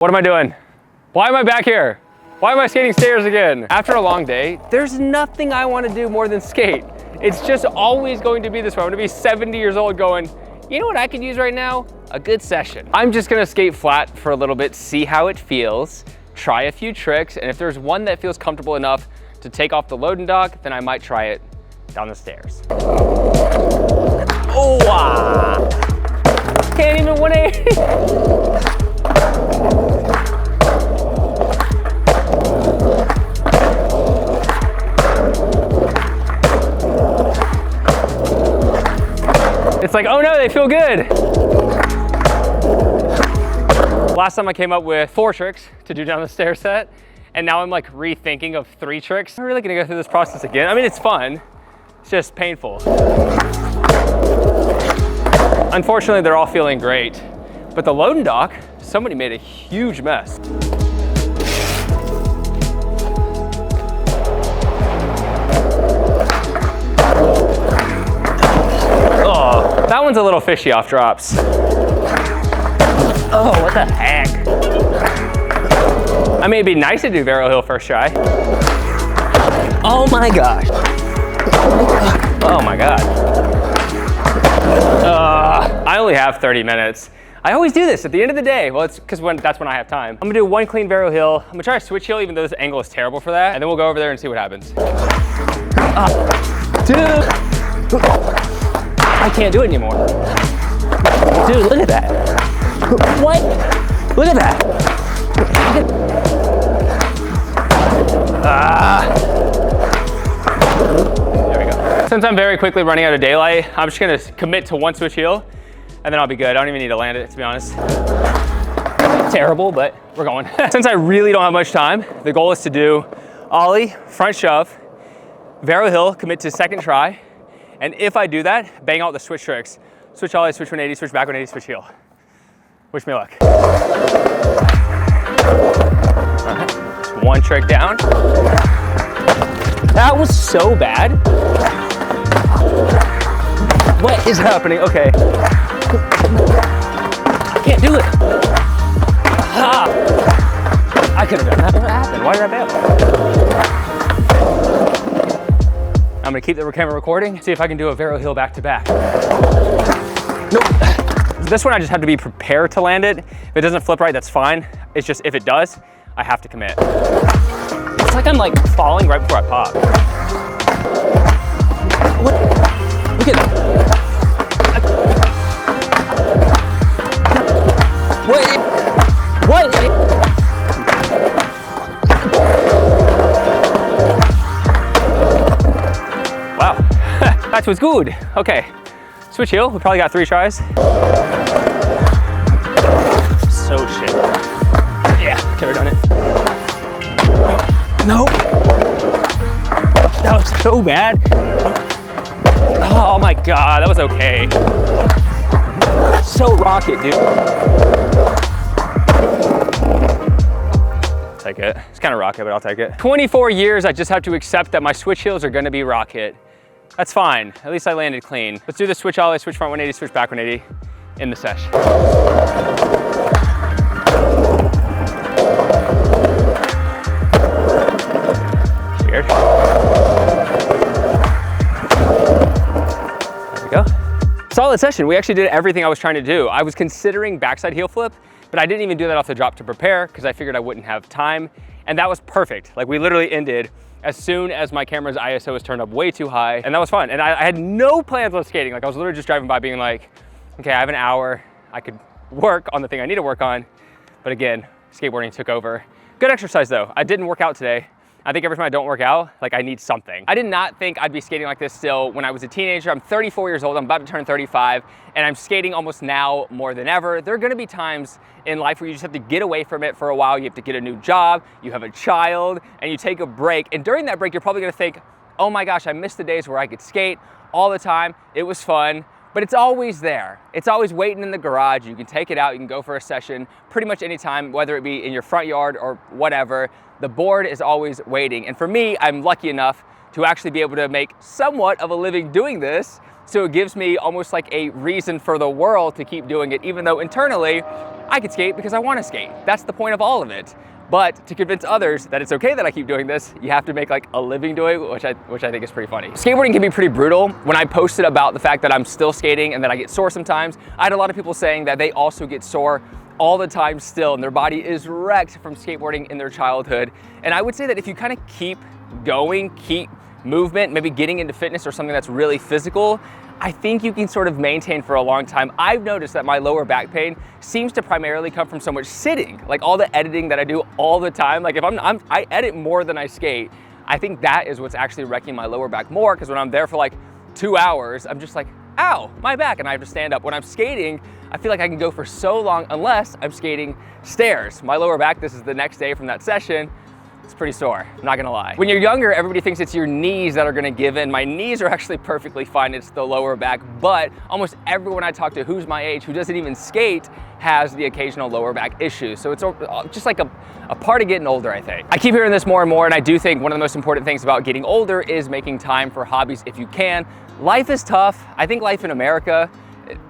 What am I doing? Why am I back here? Why am I skating stairs again? After a long day, there's nothing I want to do more than skate. It's just always going to be this way. I'm gonna be 70 years old going, you know what I could use right now? A good session. I'm just gonna skate flat for a little bit, see how it feels, try a few tricks, and if there's one that feels comfortable enough to take off the loading dock, then I might try it down the stairs. Oh, can't even 180. It's like, oh no, they feel good. Last time I came up with 4 tricks to do down the stair set, and now I'm like rethinking of 3 tricks. I'm really gonna go through this process again. I mean, it's fun, it's just painful. Unfortunately, they're all feeling great, but the loading dock, somebody made a huge mess. Oh, that one's a little fishy off drops. Oh, what the heck? I mean, it'd be nice to do Vero Hill first try. Oh my gosh. Oh my God. I only have 30 minutes. I always do this at the end of the day. Well, it's because that's when I have time. I'm gonna do 1 clean Vero Hill. I'm gonna try a switch hill, even though this angle is terrible for that. And then we'll go over there and see what happens. Dude. I can't do it anymore. Dude, look at that. What? Look at that. There we go. Since I'm very quickly running out of daylight, I'm just gonna commit to 1 switch heel, and then I'll be good. I don't even need to land it, to be honest. Terrible, but we're going. Since I really don't have much time, the goal is to do ollie, front shove, Vero Hill, commit to 2nd try, and if I do that, bang out the switch tricks. Switch ollie, switch 180, switch back 180, switch heel. Wish me luck. Just 1 trick down. That was so bad. What is happening? Okay. I can't do it. I could have done that. What happened? Why did I bail? I'm gonna keep the camera recording, see if I can do a Vero Hill back to back. Nope. This one I just have to be prepared to land it. If it doesn't flip right, that's fine. It's just if it does, I have to commit. It's like I'm like falling right before I pop. What? Look at that. What? Wow, that was good. Okay, switch heel, we probably got 3 tries. So shit. Yeah, could have done it. No. That was so bad. Oh my God, that was okay. So rocket, dude. Take it. It's kind of rocket, but I'll take it. 24 years, I just have to accept that my switch heels are gonna be rocket. That's fine. At least I landed clean. Let's do the switch ollie, switch front 180, switch back 180 in the sesh. Weird. There we go. Solid session. We actually did everything I was trying to do. I was considering backside heel flip, but I didn't even do that off the drop to prepare because I figured I wouldn't have time. And that was perfect. Like we literally ended as soon as my camera's ISO was turned up way too high, and that was fun. And I had no plans on skating. Like I was literally just driving by being like, okay, I have an hour. I could work on the thing I need to work on. But again, skateboarding took over. Good exercise though. I didn't work out today. I think every time I don't work out, like I need something. I did not think I'd be skating like this still when I was a teenager. I'm 34 years old, I'm about to turn 35, and I'm skating almost now more than ever. There are gonna be times in life where you just have to get away from it for a while. You have to get a new job, you have a child, and you take a break. And during that break, you're probably gonna think, oh my gosh, I missed the days where I could skate all the time. It was fun. But it's always there. It's always waiting in the garage. You can take it out, you can go for a session pretty much anytime, whether it be in your front yard or whatever. The board is always waiting. And for me, I'm lucky enough to actually be able to make somewhat of a living doing this. So it gives me almost like a reason for the world to keep doing it, even though internally, I could skate because I want to skate. That's the point of all of it. But to convince others that it's okay that I keep doing this, you have to make like a living doing it, which I think is pretty funny. Skateboarding can be pretty brutal. When I posted about the fact that I'm still skating and that I get sore sometimes, I had a lot of people saying that they also get sore all the time still, and their body is wrecked from skateboarding in their childhood. And I would say that if you kind of keep going, keep movement, maybe getting into fitness or something that's really physical, I think you can sort of maintain for a long time. I've noticed that my lower back pain seems to primarily come from so much sitting, like all the editing that I do all the time. Like if I edit more than I skate, I think that is what's actually wrecking my lower back more, because when I'm there for like 2 hours, I'm just like, ow, my back, and I have to stand up. When I'm skating, I feel like I can go for so long unless I'm skating stairs. My lower back, this is the next day from that session, it's pretty sore, I'm not gonna lie. When you're younger, everybody thinks it's your knees that are gonna give in. My knees are actually perfectly fine, it's the lower back, but almost everyone I talk to who's my age, who doesn't even skate, has the occasional lower back issue. So it's just like a part of getting older, I think. I keep hearing this more and more, and I do think one of the most important things about getting older is making time for hobbies if you can. Life is tough. I think life in America,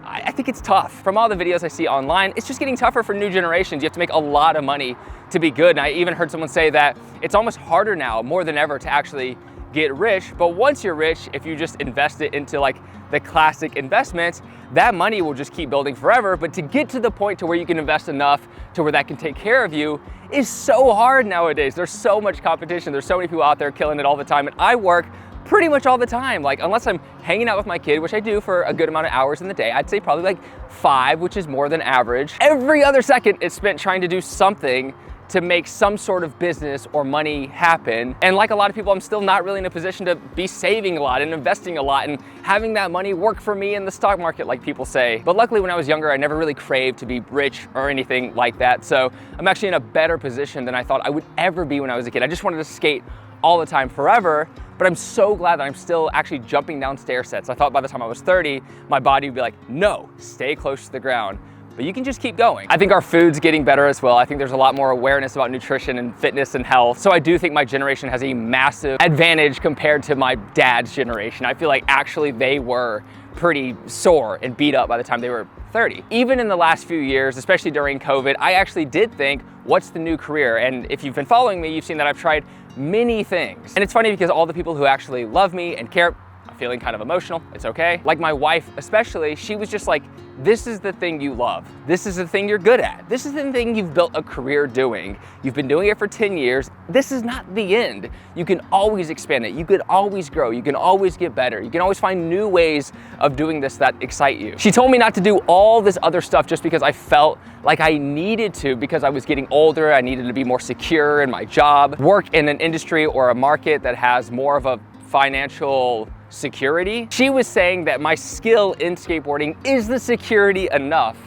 I think it's tough. From all the videos I see online, it's just getting tougher for new generations. You have to make a lot of money to be good. And I even heard someone say that it's almost harder now, more than ever, to actually get rich. But once you're rich, if you just invest it into like the classic investments, that money will just keep building forever. But to get to the point to where you can invest enough to where that can take care of you is so hard nowadays. There's so much competition. There's so many people out there killing it all the time. And I work pretty much all the time. Like unless I'm hanging out with my kid, which I do for a good amount of hours in the day, I'd say probably like 5, which is more than average. Every other second is spent trying to do something to make some sort of business or money happen. And like a lot of people, I'm still not really in a position to be saving a lot and investing a lot and having that money work for me in the stock market, like people say. But luckily when I was younger, I never really craved to be rich or anything like that. So I'm actually in a better position than I thought I would ever be when I was a kid. I just wanted to skate all the time forever, but I'm so glad that I'm still actually jumping down stair sets. I thought by the time I was 30, my body would be like, no, stay close to the ground. But you can just keep going. I think our food's getting better as well. I think there's a lot more awareness about nutrition and fitness and health. So I do think my generation has a massive advantage compared to my dad's generation. I feel like actually they were pretty sore and beat up by the time they were 30. Even in the last few years, especially during COVID, I actually did think, what's the new career? And if you've been following me, you've seen that I've tried many things. And it's funny because all the people who actually love me and care, I'm feeling kind of emotional, it's okay. Like my wife especially, she was just like, this is the thing you love. This is the thing you're good at. This is the thing you've built a career doing. You've been doing it for 10 years. This is not the end. You can always expand it. You can always grow. You can always get better. You can always find new ways of doing this that excite you. She told me not to do all this other stuff just because I felt like I needed to, because I was getting older. I needed to be more secure in my job, work in an industry or a market that has more of a financial security. She was saying that my skill in skateboarding is the security enough,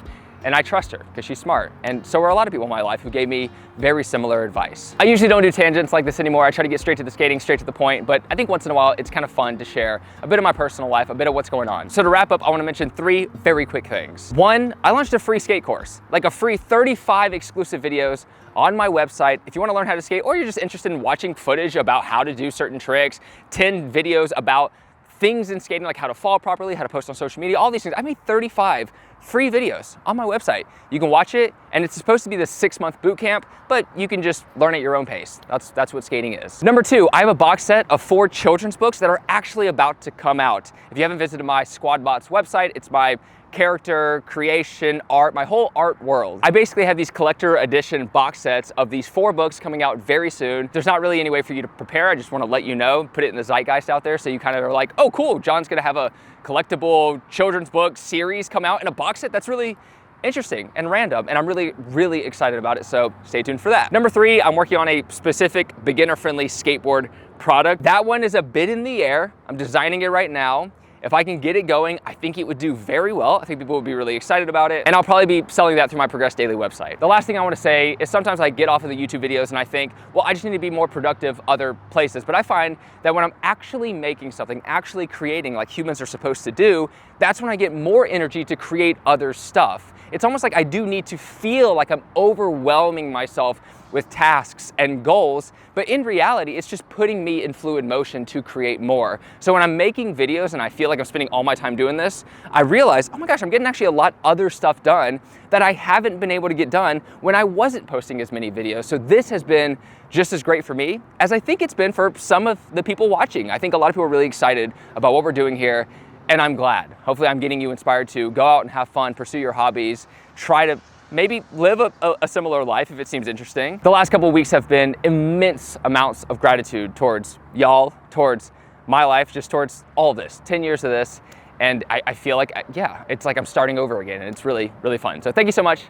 and I trust her because she's smart. And so are a lot of people in my life who gave me very similar advice. I usually don't do tangents like this anymore. I try to get straight to the skating, straight to the point, but I think once in a while it's kind of fun to share a bit of my personal life, a bit of what's going on. So to wrap up, I want to mention 3 very quick things. 1, I launched a free skate course, like a free 35 exclusive videos on my website. If you want to learn how to skate, or you're just interested in watching footage about how to do certain tricks, 10 videos about things in skating, like how to fall properly, how to post on social media, all these things. I made 35 free videos on my website. You can watch it, and it's supposed to be the 6-month boot camp, but you can just learn at your own pace. That's what skating is. Number 2, I have a box set of 4 children's books that are actually about to come out. If you haven't visited my SquadBots website, it's my character, creation, art, my whole art world. I basically have these collector edition box sets of these 4 books coming out very soon. There's not really any way for you to prepare. I just want to let you know, put it in the zeitgeist out there, so you kind of are like, oh cool, John's gonna have a collectible children's book series come out in a box set. That's really interesting and random, and I'm really, really excited about it, so stay tuned for that. Number 3, I'm working on a specific beginner-friendly skateboard product. That one is a bit in the air. I'm designing it right now. If I can get it going, I think it would do very well. I think people would be really excited about it. And I'll probably be selling that through my Progress Daily website. The last thing I want to say is sometimes I get off of the YouTube videos and I think, well, I just need to be more productive other places. But I find that when I'm actually making something, actually creating like humans are supposed to do, that's when I get more energy to create other stuff. It's almost like I do need to feel like I'm overwhelming myself with tasks and goals, but in reality, it's just putting me in fluid motion to create more. So when I'm making videos and I feel like I'm spending all my time doing this, I realize, oh my gosh, I'm getting actually a lot other stuff done that I haven't been able to get done when I wasn't posting as many videos. So this has been just as great for me as I think it's been for some of the people watching. I think a lot of people are really excited about what we're doing here, and I'm glad. Hopefully I'm getting you inspired to go out and have fun, pursue your hobbies, try to maybe live a similar life if it seems interesting. The last couple of weeks have been immense amounts of gratitude towards y'all, towards my life, just towards all of this, 10 years of this. And I feel like, yeah, it's like I'm starting over again, and it's really, really fun. So thank you so much.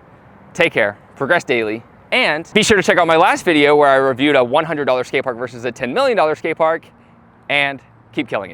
Take care, progress daily, and be sure to check out my last video where I reviewed a $100 skate park versus a $10 million skate park, and keep killing it.